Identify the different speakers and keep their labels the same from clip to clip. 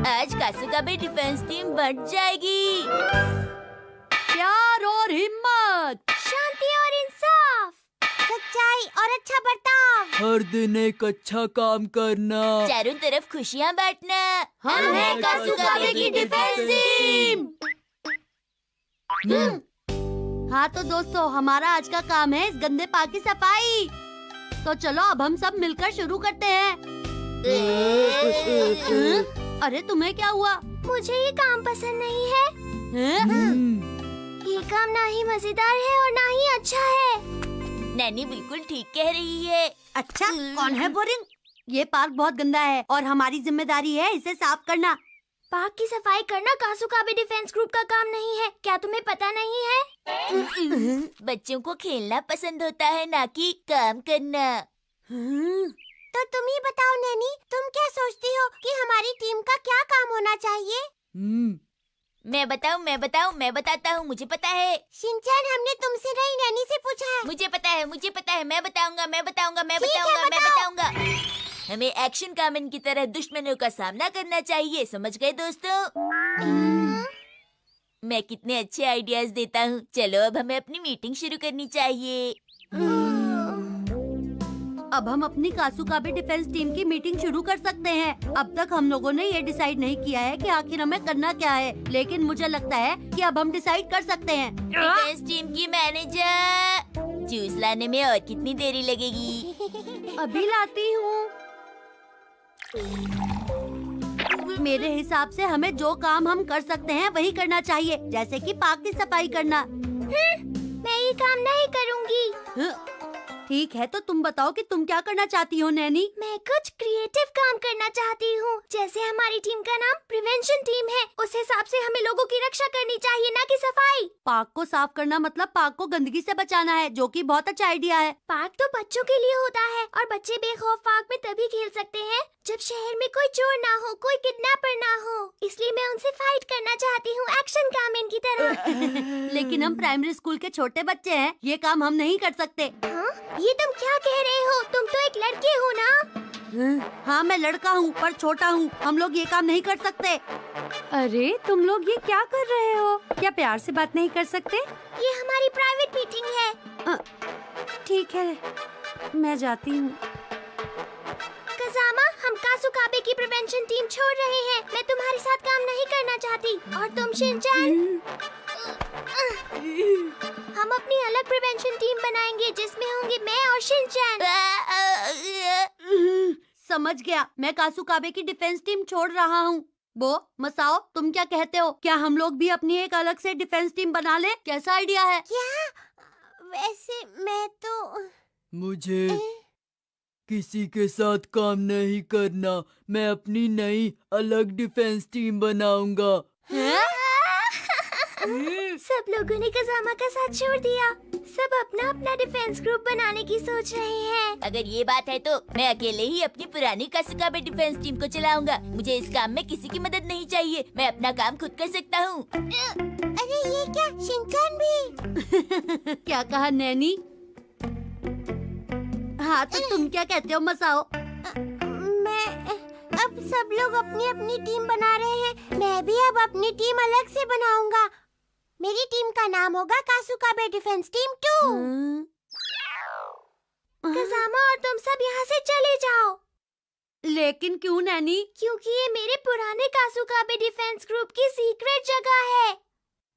Speaker 1: आज कासुकाबे defence team बढ़ जाएगी।
Speaker 2: प्यार और हिम्मत,
Speaker 3: शांति और इंसाफ, सच्चाई और अच्छा बर्ताव,
Speaker 4: हर दिन एक अच्छा काम करना,
Speaker 1: चारों तरफ खुशियाँ बांटना।
Speaker 2: हम हैं कासुकाबे की डिफेंस टीम। हाँ तो दोस्तों, हमारा आज का काम है इस गंदे पार्क की सफाई। तो चलो अब हम सब मिलकर शुरू करते हैं। अरे तुम्हें क्या हुआ?
Speaker 3: मुझे ये काम पसंद नहीं है। ये काम ना ही मजेदार है और ना ही अच्छा है।
Speaker 1: नैनी बिल्कुल ठीक कह रही है।
Speaker 2: अच्छा, कौन है बोरिंग? ये पार्क बहुत गंदा है और हमारी जिम्मेदारी है इसे साफ करना।
Speaker 3: पार्क की सफाई करना कासुकाबे डिफेंस ग्रुप का काम नहीं है। क्या तुम्हें पता नहीं है?
Speaker 1: बच्चों को खेलना पसंद होता है, ना कि काम करना।
Speaker 3: तो तुम ही बताओ नैनी, तुम क्या सोचती हो कि हमारी टीम का क्या काम होना चाहिए?
Speaker 1: मैं बताता हूँ, मुझे पता है।
Speaker 3: शिनचैन, हमने तुमसे नहीं नैनी से पूछा है।
Speaker 1: मुझे पता है, मैं बताऊंगा। हमें एक्शन कामन की तरह दुश्मनों का सामना करना चाहिए, समझ गए दोस्तों? मैं कितने अच्छे आइडियाज देता हूँ। चलो अब हमें अपनी मीटिंग शुरू करनी चाहिए।
Speaker 2: अब हम अपनी कासुकाबे डिफेंस टीम की मीटिंग शुरू कर सकते हैं। अब तक हम लोगों ने ये डिसाइड नहीं किया है कि आखिर हमें करना क्या है, लेकिन मुझे लगता है कि अब हम डिसाइड कर सकते हैं।
Speaker 1: डिफेंस टीम की मैनेजर, जूस लाने में और कितनी देरी लगेगी?
Speaker 2: अभी लाती हूँ। मेरे हिसाब से हमें जो काम हम कर सकते हैं वही करना चाहिए, जैसे कि पार्क की सफाई करना।
Speaker 3: मैं ये काम नहीं करूँगी।
Speaker 2: ठीक है, तो तुम बताओ कि तुम क्या करना चाहती हो नैनी?
Speaker 3: मैं कुछ क्रिएटिव काम करना चाहती हूँ। जैसे हमारी टीम का नाम प्रिवेंशन टीम है, उस हिसाब से हमें लोगों की रक्षा करनी चाहिए, ना कि सफाई।
Speaker 2: पार्क को साफ करना मतलब पार्क को गंदगी से बचाना है, जो कि बहुत अच्छा आइडिया है।
Speaker 3: पार्क तो बच्चों के लिए होता है और बच्चे बेखौफ पार्क में तभी खेल सकते हैं जब शहर में कोई चोर ना हो, कोई किडनैपर ना हो। इसलिए मैं उनसे फाइट करना चाहती हूँ, एक्शन कामन की तरह।
Speaker 2: लेकिन हम प्राइमरी स्कूल के छोटे बच्चे हैं, ये काम हम नहीं कर सकते।
Speaker 3: ये तुम क्या कह रहे हो? तुम तो एक लड़के हो ना?
Speaker 2: हाँ, मैं लड़का हूँ पर छोटा हूँ। हम लोग ये काम नहीं कर सकते। अरे तुम लोग ये क्या कर रहे हो? क्या प्यार से बात नहीं कर सकते?
Speaker 3: ये हमारी प्राइवेट मीटिंग है।
Speaker 2: ठीक है, मैं जाती हूँ।
Speaker 3: कज़ामा, हम कासुकाबे की प्रिवेंशन टीम छोड़ रहे हैं। मैं तुम्हारे साथ काम नहीं करना चाहती। और तुम शिनचैन? हम अपनी अलग प्रिवेंशन टीम बनाएंगे जिसमें होंगे मैं और शिनचैन।
Speaker 2: समझ गया, मैं कासुकाबे की डिफेंस टीम छोड़ रहा हूँ। वो मसाओ, तुम क्या कहते हो? क्या हम लोग भी अपनी एक अलग से डिफेंस टीम बना ले? कैसा आइडिया है?
Speaker 3: क्या? वैसे मैं तो...
Speaker 4: मुझे किसी के साथ काम नहीं करना। मैं अपनी नई अलग डिफेंस टीम बनाऊंगा।
Speaker 3: सब लोगों ने कज़ामा का साथ छोड़ दिया। सब अपना अपना डिफेंस ग्रुप बनाने की सोच रहे हैं।
Speaker 1: अगर ये बात है तो मैं अकेले ही अपनी पुरानी कासुकाबे डिफेंस टीम को चलाऊंगा। मुझे इस काम में किसी की मदद नहीं चाहिए। मैं अपना काम खुद कर सकता हूँ।
Speaker 3: अरे ये क्या, शिनचैन भी?
Speaker 2: क्या कहा नैनी? हाँ तो तुम क्या कहते हो मसाओ?
Speaker 3: मैं अब सब लोग अपनी अपनी टीम बना रहे हैं। मैं भी अब अपनी टीम अलग से बनाऊंगा। मेरी टीम का नाम होगा कासुकाबे डिफेंस टीम 2। कज़ामा और तुम सब यहाँ से चले जाओ।
Speaker 2: लेकिन क्यों नैनी?
Speaker 3: क्योंकि ये मेरे पुराने कासुकाबे डिफेंस ग्रुप की सीक्रेट जगह है।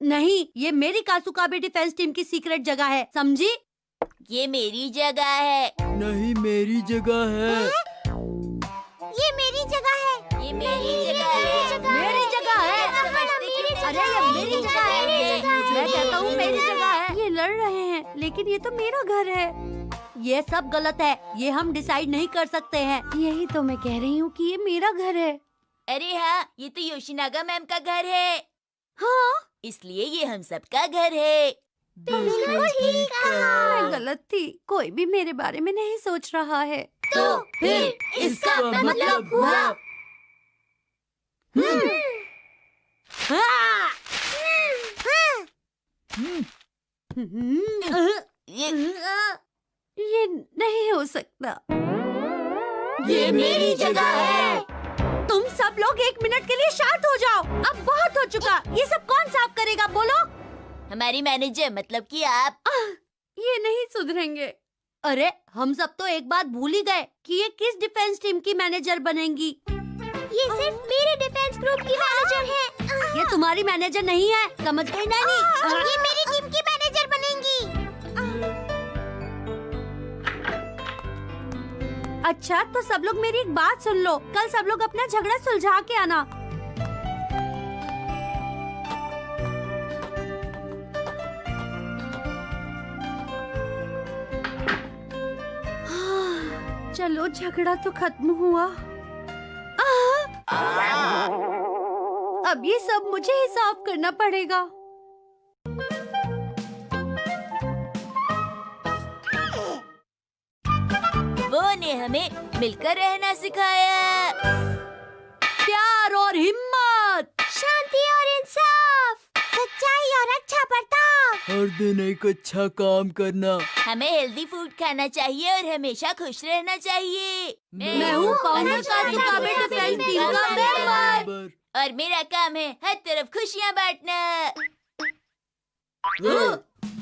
Speaker 2: नहीं, ये मेरी कासुकाबे डिफेंस टीम की सीक्रेट जगह है, समझी?
Speaker 1: ये मेरी जगह है।
Speaker 4: नहीं, मेरी जगह है।
Speaker 3: ये मेरी जगह है।
Speaker 1: ये मेरी जगह है।
Speaker 2: मेरी जगह है। अरे ये मेरी जगह है। मैं कहता हूँ मेरी जगह है। ये लड़ रहे हैं, लेकिन ये तो मेरा घर है। ये सब गलत है। ये हम डिसाइड नहीं कर सकते हैं। यही तो मैं कह रही हूँ कि ये मेरा घर है।
Speaker 1: अरे हाँ, ये तो योशिनागा मैम का घर है।
Speaker 2: हाँ,
Speaker 1: इसलिए ये हम सबका घर है।
Speaker 3: बिल्कुल ठीक कहा।
Speaker 2: मैं गलत थी। कोई भी मेरे बारे में नहीं सोच रहा है।
Speaker 3: तो फिर इसका मतलब हुआ।
Speaker 2: हाँ। ये नहीं हो सकता।
Speaker 3: ये मेरी जगह है।
Speaker 2: तुम सब सब लोग 1 मिनट के लिए शांत हो जाओ। अब बहुत हो चुका। ये सब कौन साफ करेगा बोलो?
Speaker 1: हमारी मैनेजर मतलब कि आप।
Speaker 2: ये नहीं सुधरेंगे। अरे हम सब तो एक बात भूल ही गए कि ये किस डिफेंस टीम की मैनेजर बनेंगी।
Speaker 3: ये सिर्फ मेरे डिफेंस ग्रुप की मैनेजर है।
Speaker 2: ये तुम्हारी मैनेजर नहीं है, समझ गई नानी?
Speaker 3: ये मेरी टीम की मैनेजर बनेंगी।
Speaker 2: अच्छा तो सब लोग मेरी एक बात सुन लो। कल सब लोग अपना झगड़ा सुलझा के आना। चलो झगड़ा तो खत्म हुआ। अब ये सब मुझे ही साफ करना पड़ेगा।
Speaker 1: वो ने हमें मिलकर रहना सिखाया।
Speaker 2: प्यार और हिम्मत,
Speaker 3: शांति और इंसाफ, सच्चाई और अच्छा बर्ताव।
Speaker 4: हर दिन एक अच्छा काम करना।
Speaker 1: हमें हेल्दी फूड खाना चाहिए और हमेशा खुश रहना चाहिए।
Speaker 2: मैं हूँ फाउंडर काजुकाबे डिफेंस टीम का मेंबर।
Speaker 1: और मेरा काम है हर तरफ खुशियाँ बांटना।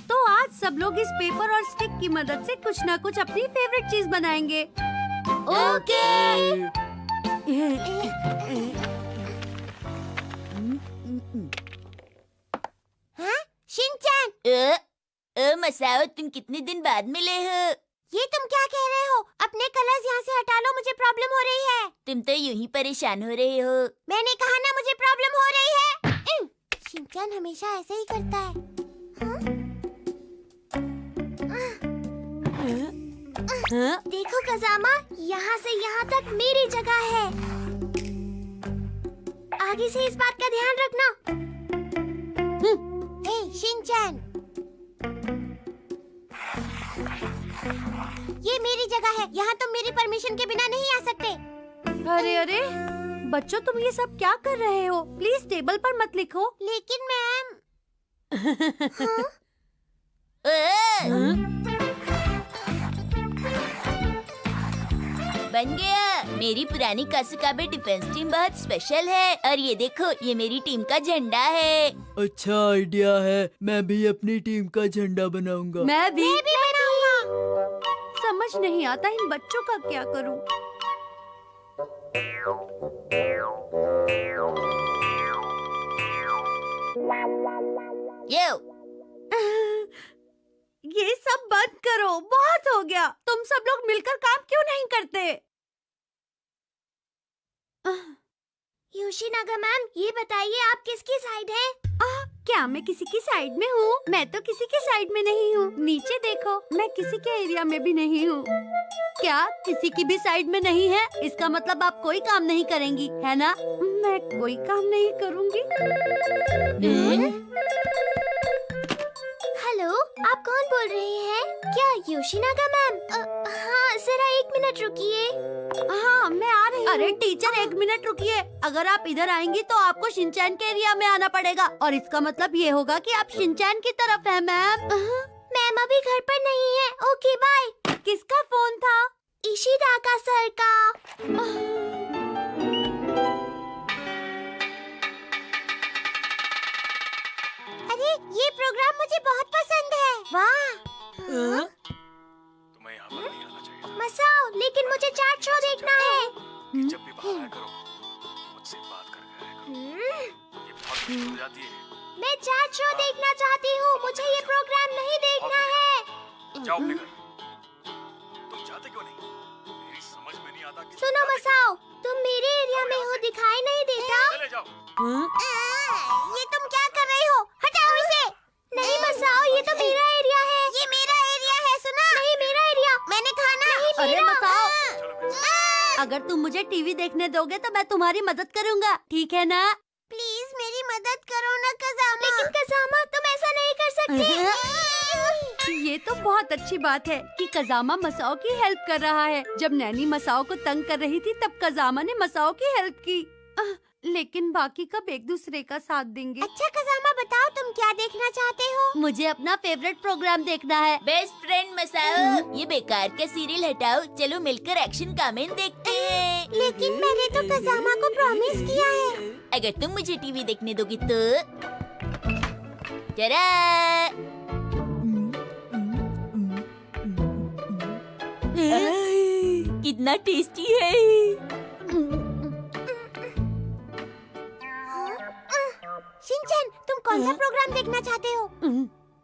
Speaker 2: तो आज सब लोग इस पेपर और स्टिक की मदद से कुछ ना कुछ अपनी फेवरेट चीज बनाएंगे।
Speaker 1: ओके।
Speaker 3: शिनचैन,
Speaker 1: मसाओ तुम कितने दिन बाद मिले हो?
Speaker 3: ये तुम क्या कह रहे हो? अपने कलर्स यहाँ से हटा लो, मुझे प्रॉब्लम हो रही है।
Speaker 1: तुम तो यूं ही परेशान हो रहे हो।
Speaker 3: मैंने कहा ना मुझे प्रॉब्लम हो रही है। शिनचैन हमेशा ऐसे ही करता है। देखो कज़ामा, यहाँ से यहाँ तक मेरी जगह है। आगे से इस बात का ध्यान रखना। शिनचैन, ये मेरी जगह है। यहाँ तुम मेरी परमिशन के बिना नहीं आ सकते।
Speaker 2: अरे अरे बच्चों, तुम ये सब क्या कर रहे हो? प्लीज टेबल पर मत लिखो।
Speaker 3: लेकिन मैम।
Speaker 1: बन गया। मेरी पुरानी कासुकाबे डिफेंस टीम बहुत स्पेशल है। और ये देखो, ये मेरी टीम का झंडा है।
Speaker 4: अच्छा आइडिया है। मैं भी अपनी टीम का झंडा बनाऊंगा।
Speaker 2: मैं भी
Speaker 3: बनाऊंगा।
Speaker 2: समझ नहीं आता इन बच्चों का क्या करूं।
Speaker 1: यो,
Speaker 2: ये सब बंद करो, बहुत हो गया। तुम सब लोग मिलकर काम क्यों नहीं करते?
Speaker 3: योशिनागा मैम, ये बताइए आप किसकी साइड हैं?
Speaker 2: क्या मैं किसी की साइड में हूँ? मैं तो किसी की साइड में नहीं हूँ। नीचे देखो, मैं किसी के एरिया में भी नहीं हूँ। क्या किसी की भी साइड में नहीं है? इसका मतलब आप कोई काम नहीं करेंगी, है ना? मैं कोई काम नहीं करूँगी।
Speaker 3: हेलो, आप कौन बोल रहे हैं? क्या योशिनागा मैम? हाँ, जरा 1 मिनट रुकिए।
Speaker 2: हाँ, मैं आ रही हूँ। अरे टीचर, 1 मिनट रुकिए। अगर आप इधर आएंगी तो आपको शिनचैन के एरिया में आना पड़ेगा। और इसका मतलब ये होगा कि आप शिनचैन की तरफ हैं, मैम।
Speaker 3: मैम अभी घर पर नहीं है। Okay bye.
Speaker 2: किसका फोन था?
Speaker 3: इशिदाका सर का। अरे ये प्रोग्राम मुझे बहुत पसंद है। वाह।
Speaker 5: तुम्हें यहाँ पर नहीं आना चाहिए।
Speaker 3: मसाओ, लेकिन मुझे चार्ट शो देखना है।
Speaker 5: कि जब भी बाहर आया करो, मुझसे बात करके आया करो। ये बहुत मुश्किल हो जाती है।
Speaker 3: मैं चार्ट शो देखना चाहती हूँ। मुझे ये प्रोग्राम नहीं देखना है।
Speaker 5: जाओ अपने घर। तुम जाते क्यों नहीं? मेरी समझ में नहीं आता कि
Speaker 3: सुनो मसाओ, तुम मेरे एरिया में हो, दिखाई नहीं देता।
Speaker 5: चले जाओ।
Speaker 3: ये तुम क्या कर रहे हो? हटाओ इसे। नहीं मसाओ, ये तो मेरा एरिया है। ये मेरा एरिया है, सुना? नहीं मेरा एरिया। मैंने कहा ना। नहीं
Speaker 2: अरे
Speaker 3: मेरा।
Speaker 2: मसाओ,
Speaker 5: चलो मेरे साथ।
Speaker 2: अगर तुम मुझे टीवी देखने दोगे तो मैं तुम्हारी मदद करूँगा, ठीक है ना?
Speaker 3: प्लीज मेरी मदद करो ना कज़ामा। लेकिन कज़ामा, तुम ऐसा नहीं कर सकते।
Speaker 2: ये तो बहुत अच्छी बात है कि कज़ामा मसाओ की हेल्प कर रहा है। जब नैनी मसाओ को तंग कर रही थी तब कज़ामा ने मसाओ की हेल्प की। लेकिन बाकी कब एक दूसरे का साथ देंगे?
Speaker 3: अच्छा कज़ामा, बताओ तुम क्या देखना चाहते हो?
Speaker 2: मुझे अपना फेवरेट प्रोग्राम देखना है।
Speaker 1: बेस्ट फ्रेंड मसाओ, ये बेकार का सीरियल हटाओ, चलो मिलकर एक्शन कामेन देखते हैं।
Speaker 3: लेकिन मैंने तो कज़ामा को प्रॉमिस किया है।
Speaker 1: अगर तुम मुझे टीवी देखने दोगी तो जरा कितना टेस्टी है।
Speaker 3: शिनचैन, तुम कौन सा प्रोग्राम देखना चाहते हो?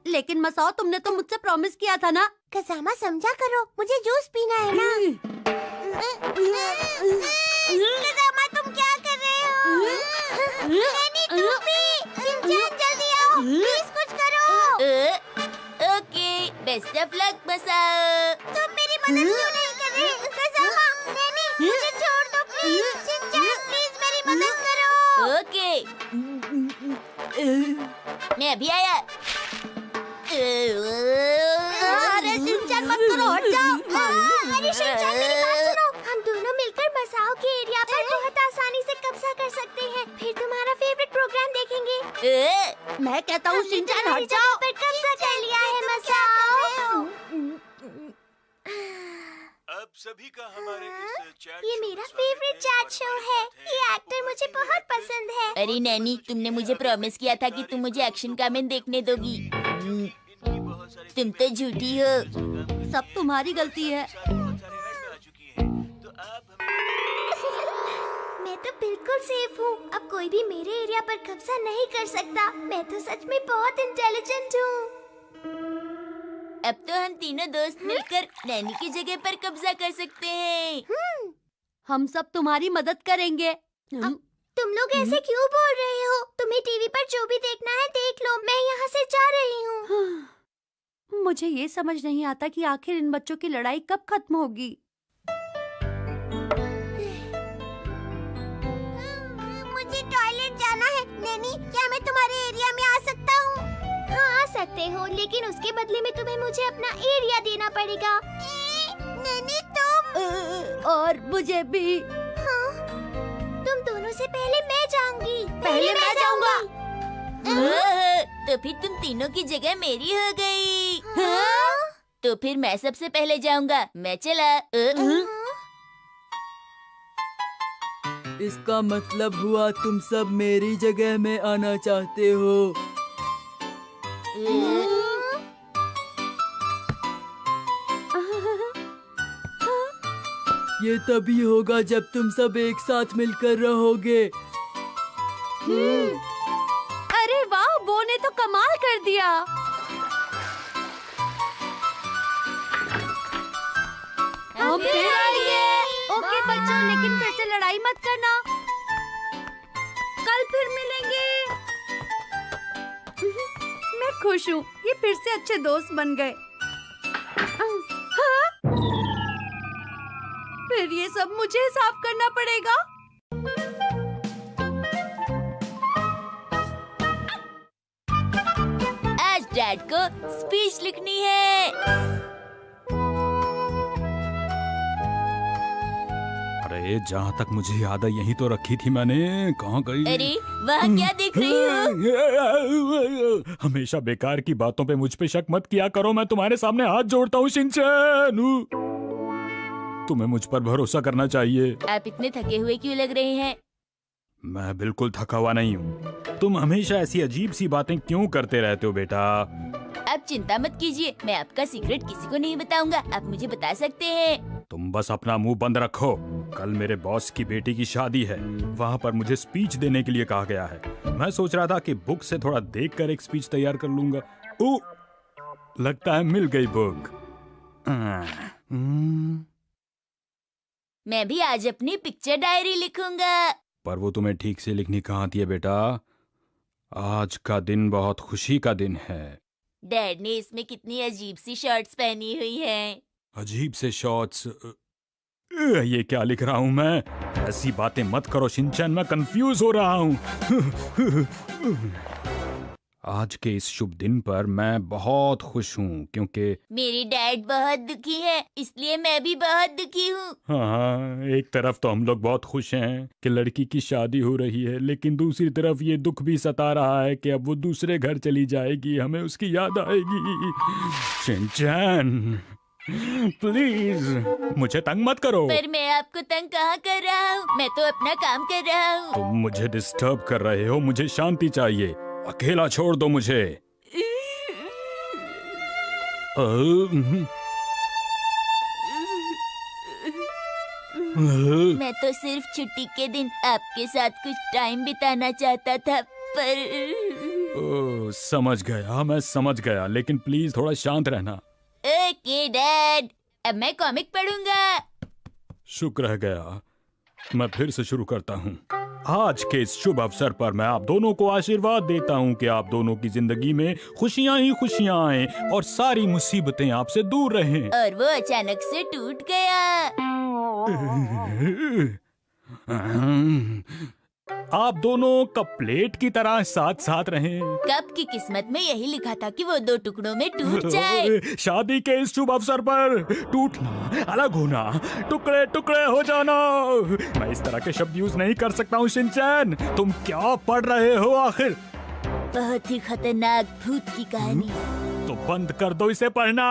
Speaker 2: लेकिन मसाओ, तुमने तो मुझसे प्रॉमिस किया था ना।
Speaker 3: कज़ामा समझा करो, मुझे जूस पीना है ना। कज़ामा, तुम क्या कर रहे हो? नैनी, तुम भी। शिनचैन, जल्दी आओ, प्लीज कुछ करो।
Speaker 1: Okay, best of luck मसाओ।
Speaker 3: तुम मेरी मदद क्यों नहीं कर रहे? कज़ामा, नैनी, मुझे छोड़ दो प्लीज। शिनचैन, प्लीज मेरी मदद करो।
Speaker 1: ओके, मैं अभी आया।
Speaker 2: अरे शिनचैन, मत करो, हट जाओ।
Speaker 3: अरे शिनचैन, मेरी बात सुनो। हम दोनों मिलकर मसाओ के एरिया पर बहुत आसानी से कब्जा कर सकते हैं। फिर तुम्हारा फेवरेट प्रोग्राम देखेंगे।
Speaker 2: मैं कहता हूँ शिनचैन, हट जाओ।
Speaker 3: पर कब्जा कर लिया है मसाओ।
Speaker 5: अब सभी का हमारे इस चैट
Speaker 3: ये मेरा फेवरेट चैट शो है। ये एक्टर मुझे बहुत पसंद है।
Speaker 1: अरे नैनी, तुमने मुझे प्रॉमिस किया था कि तुम मुझे एक्शन कामेन देखने दोगी। तुम तो झूठी हो।
Speaker 2: सब तुम्हारी गलती है।
Speaker 3: मैं तो बिल्कुल सेफ हूँ। अब कोई भी मेरे एरिया पर कब्जा नहीं कर सकता। मैं तो सच में बहुत इंटेलिजेंट हूँ।
Speaker 1: अब तो हम तीनों दोस्त मिलकर नैनी की जगह पर कब्जा कर सकते हैं।
Speaker 2: हम सब तुम्हारी मदद करेंगे।
Speaker 3: तुम लोग ऐसे क्यों बोल रहे हो? तुम्हें टीवी पर जो भी देखना है देख लो। मैं यहाँ से जा रही हूँ।
Speaker 2: मुझे ये समझ नहीं आता कि आखिर इन बच्चों की लड़ाई कब खत्म होगी।
Speaker 3: मुझे टॉयलेट जाना है। नैनी, क्या मैं तुम्हारे एरिया में आ सकता हूँ? हाँ, आ सकते हो, लेकिन उसके बदले में तुम्हें मुझे अपना एरिया देना पड़ेगा। नैनी, तुम?
Speaker 2: और मुझे भी।
Speaker 3: हाँ, तुम दोनों से पहले मैं जाऊंगी।
Speaker 2: पहले मैं जाऊंगा।
Speaker 1: तो फिर तुम तीनों की जगह मेरी हो गई।
Speaker 3: हाँ?
Speaker 1: तो फिर मैं सबसे पहले जाऊंगा। मैं चला।
Speaker 4: इसका मतलब हुआ तुम सब मेरी जगह में आना चाहते हो। ये तभी होगा जब तुम सब एक साथ मिलकर रहोगे।
Speaker 2: अरे वाह, वो ने तो कमाल कर दिया। हम फिर आएंगे। ओके बच्चों, लेकिन फिर से लड़ाई मत करना। कल फिर मिलेंगे। मैं खुश हूँ, ये फिर से अच्छे दोस्त बन गए। हाँ? फिर ये सब मुझे साफ करना पड़ेगा।
Speaker 1: आज डैड को स्पीच लिखनी है।
Speaker 5: अरे जहाँ तक मुझे याद है यही तो रखी थी मैंने। कहाँ गई?
Speaker 1: अरे वहाँ क्या देख रही हो?
Speaker 5: हमेशा बेकार की बातों पे मुझ पे शक मत किया करो। मैं तुम्हारे सामने हाथ जोड़ता हूँ शिनचैन। तुम्हें मुझ पर भरोसा करना चाहिए।
Speaker 1: आप इतने थके हुए क्यों लग रहे हैं?
Speaker 5: मैं बिल्कुल थका हुआ नहीं हूँ। तुम हमेशा ऐसी अजीब सी बातें क्यों करते रहते हो बेटा?
Speaker 1: आप चिंता मत कीजिए, मैं आपका सीक्रेट किसी को नहीं बताऊंगा। आप मुझे बता सकते हैं।
Speaker 5: तुम बस अपना मुंह बंद रखो। कल मेरे बॉस की बेटी की शादी है, वहाँ पर मुझे स्पीच देने के लिए कहा गया है। मैं सोच रहा था कि बुक से थोड़ा देखकर एक स्पीच तैयार कर लूंगा। ओ, लगता है मिल गई बुक।
Speaker 1: मैं भी आज अपनी पिक्चर डायरी लिखूंगा।
Speaker 5: पर वो तुम्हें ठीक से लिखनी कहाँ आती है बेटा? आज का दिन बहुत खुशी का दिन है।
Speaker 1: डैड ने इसमें कितनी अजीब सी शर्ट्स पहनी हुई हैं।
Speaker 5: अजीब से शॉट्स? ये क्या लिख रहा हूँ मैं? ऐसी बातें मत करो शिनचैन, मैं कंफ्यूज हो रहा हूँ। आज के इस शुभ दिन पर मैं बहुत खुश हूँ क्योंकि
Speaker 1: मेरे डैड बहुत दुखी है, इसलिए मैं भी बहुत दुखी हूँ।
Speaker 5: हाँ, एक तरफ तो हम लोग बहुत खुश हैं कि लड़की की शादी हो रही है, लेकिन दूसरी तरफ ये दुख भी सता रहा है कि अब वो दूसरे घर चली जाएगी, हमें उसकी याद आएगी। शिनचैन, प्लीज मुझे तंग मत करो।
Speaker 1: पर मैं आपको तंग कहाँ कर रहा हूँ, मैं तो अपना काम कर रहा हूँ।
Speaker 5: तुम मुझे डिस्टर्ब कर रहे हो, मुझे शांति चाहिए, अकेला छोड़ दो मुझे।
Speaker 1: मैं तो सिर्फ छुट्टी के दिन आपके साथ कुछ टाइम बिताना चाहता था, पर
Speaker 5: समझ गया, मैं समझ गया, लेकिन प्लीज थोड़ा शांत रहना।
Speaker 1: ओके डैड, अब मैं कॉमिक पढ़ूंगा।
Speaker 5: शुक्र है गया, मैं फिर से शुरू करता हूँ। आज के इस शुभ अवसर पर मैं आप दोनों को आशीर्वाद देता हूँ कि आप दोनों की जिंदगी में खुशियाँ ही खुशियाँ आएं और सारी मुसीबतें आपसे दूर रहें।
Speaker 1: और वो अचानक से टूट गया।
Speaker 5: आप दोनों कप प्लेट की तरह साथ साथ रहें।
Speaker 1: कब की किस्मत में यही लिखा था कि वो 2 टुकड़ों में टूट जाए।
Speaker 5: शादी के इस शुभ अवसर पर टूटना, अलग होना, टुकड़े टुकड़े हो जाना, मैं इस तरह के शब्द यूज नहीं कर सकता हूँ। शिनचैन, तुम क्या पढ़ रहे हो आखिर?
Speaker 1: बहुत ही खतरनाक भूत की कहानी।
Speaker 5: तो बंद कर दो इसे पढ़ना।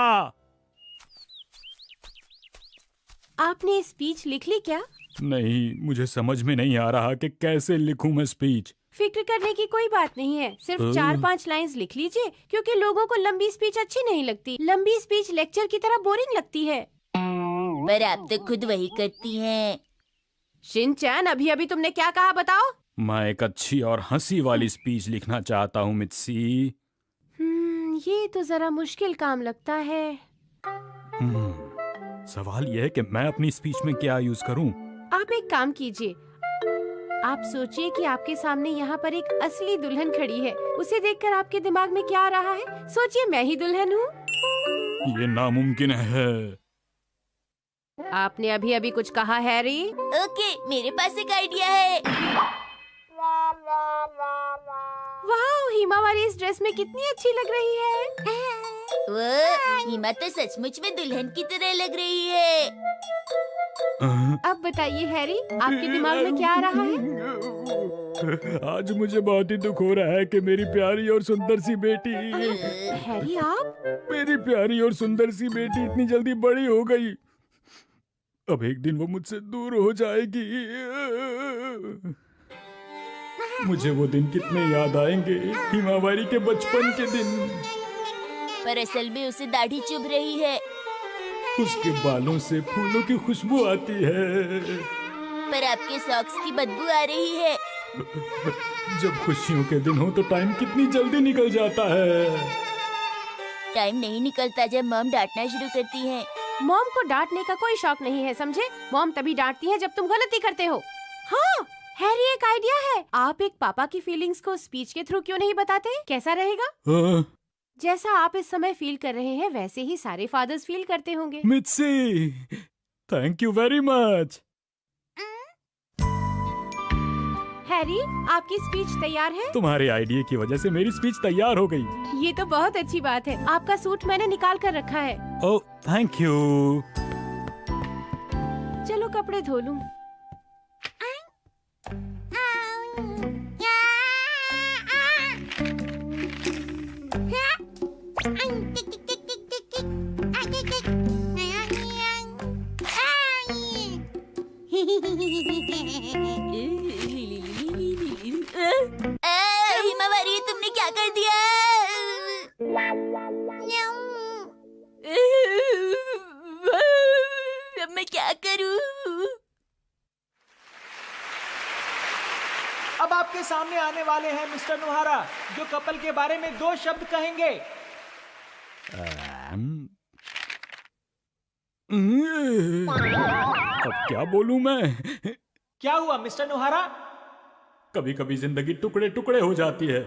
Speaker 2: आपने स्पीच लिख ली क्या?
Speaker 5: नहीं, मुझे समझ में नहीं आ रहा कि कैसे लिखूं मैं स्पीच।
Speaker 2: फिक्र करने की कोई बात नहीं है, सिर्फ 4-5 लाइंस लिख लीजिए, क्योंकि लोगों को लंबी स्पीच अच्छी नहीं लगती। लंबी स्पीच लेक्चर की तरह बोरिंग लगती है।
Speaker 1: पर आप तो खुद वही करती हैं।
Speaker 2: शिनचैन, अभी अभी तुमने क्या कहा बताओ?
Speaker 5: मैं एक अच्छी और हंसी वाली स्पीच लिखना चाहता हूँ मित्सी।
Speaker 2: ये तो जरा मुश्किल काम लगता है।
Speaker 5: सवाल यह है कि मैं अपनी स्पीच में क्या यूज करूं?
Speaker 2: आप एक काम कीजिए, आप सोचिए कि आपके सामने यहाँ पर एक असली दुल्हन खड़ी है। उसे देखकर आपके दिमाग में क्या आ रहा है? सोचिए, मैं ही दुल्हन हूँ।
Speaker 5: ये नामुमकिन है।
Speaker 2: आपने अभी अभी कुछ कहा हैरी?
Speaker 1: ओके, मेरे पास एक आइडिया है।
Speaker 2: वाह, हिमा वाली इस ड्रेस में कितनी अच्छी लग रही है।
Speaker 1: वो हिमा तो सचमुच में दुल्हन की तरह लग रही है।
Speaker 2: अब बताइए हैरी, आपके दिमाग में क्या आ रहा है?
Speaker 5: आज मुझे बहुत ही दुख हो रहा है कि मेरी प्यारी और सुंदर सी बेटी,
Speaker 2: हैरी आप?
Speaker 5: मेरी प्यारी और सुंदर सी बेटी इतनी जल्दी बड़ी हो गई। अब एक दिन वो मुझसे दूर हो जाएगी। मुझे वो दिन कितने याद आएंगे, हिमावारी के बचपन के दिन।
Speaker 1: पर असल में उसे दाढ़ी चुभ रही है।
Speaker 5: उसके बालों से फूलों की खुशबू आती है।
Speaker 1: पर आपके सॉक्स की बदबू आ रही है।
Speaker 5: जब खुशियों के दिन हो तो टाइम कितनी जल्दी निकल जाता है।
Speaker 1: टाइम नहीं निकलता जब मॉम डांटना शुरू करती है।
Speaker 2: मॉम को डांटने का कोई शौक नहीं है, समझे? मॉम तभी डांटती है जब तुम गलती करते हो। हाँ हैरी, एक आइडिया है। आप एक पापा की फीलिंग्स को स्पीच के थ्रू क्यों नहीं बताते? कैसा रहेगा? जैसा आप इस समय फील कर रहे हैं वैसे ही सारे फादर्स फील करते होंगे।
Speaker 5: Mitsi, thank you very much.
Speaker 2: Harry, आपकी स्पीच तैयार है?
Speaker 5: तुम्हारे आइडिया की वजह से मेरी स्पीच तैयार हो गई।
Speaker 2: ये तो बहुत अच्छी बात है। आपका सूट मैंने निकाल कर रखा है।
Speaker 5: ओह, थैंक यू।
Speaker 2: चलो कपड़े धो लूं।
Speaker 1: हिमावारी, तुमने क्या कर दिया? अब मैं क्या करूं?
Speaker 6: अब आपके सामने आने वाले हैं मिस्टर नुहारा, जो कपल के बारे में 2 शब्द कहेंगे।
Speaker 5: अब क्या बोलूं मैं?
Speaker 6: क्या हुआ मिस्टर नुहारा?
Speaker 5: कभी कभी जिंदगी टुकड़े टुकड़े हो जाती है।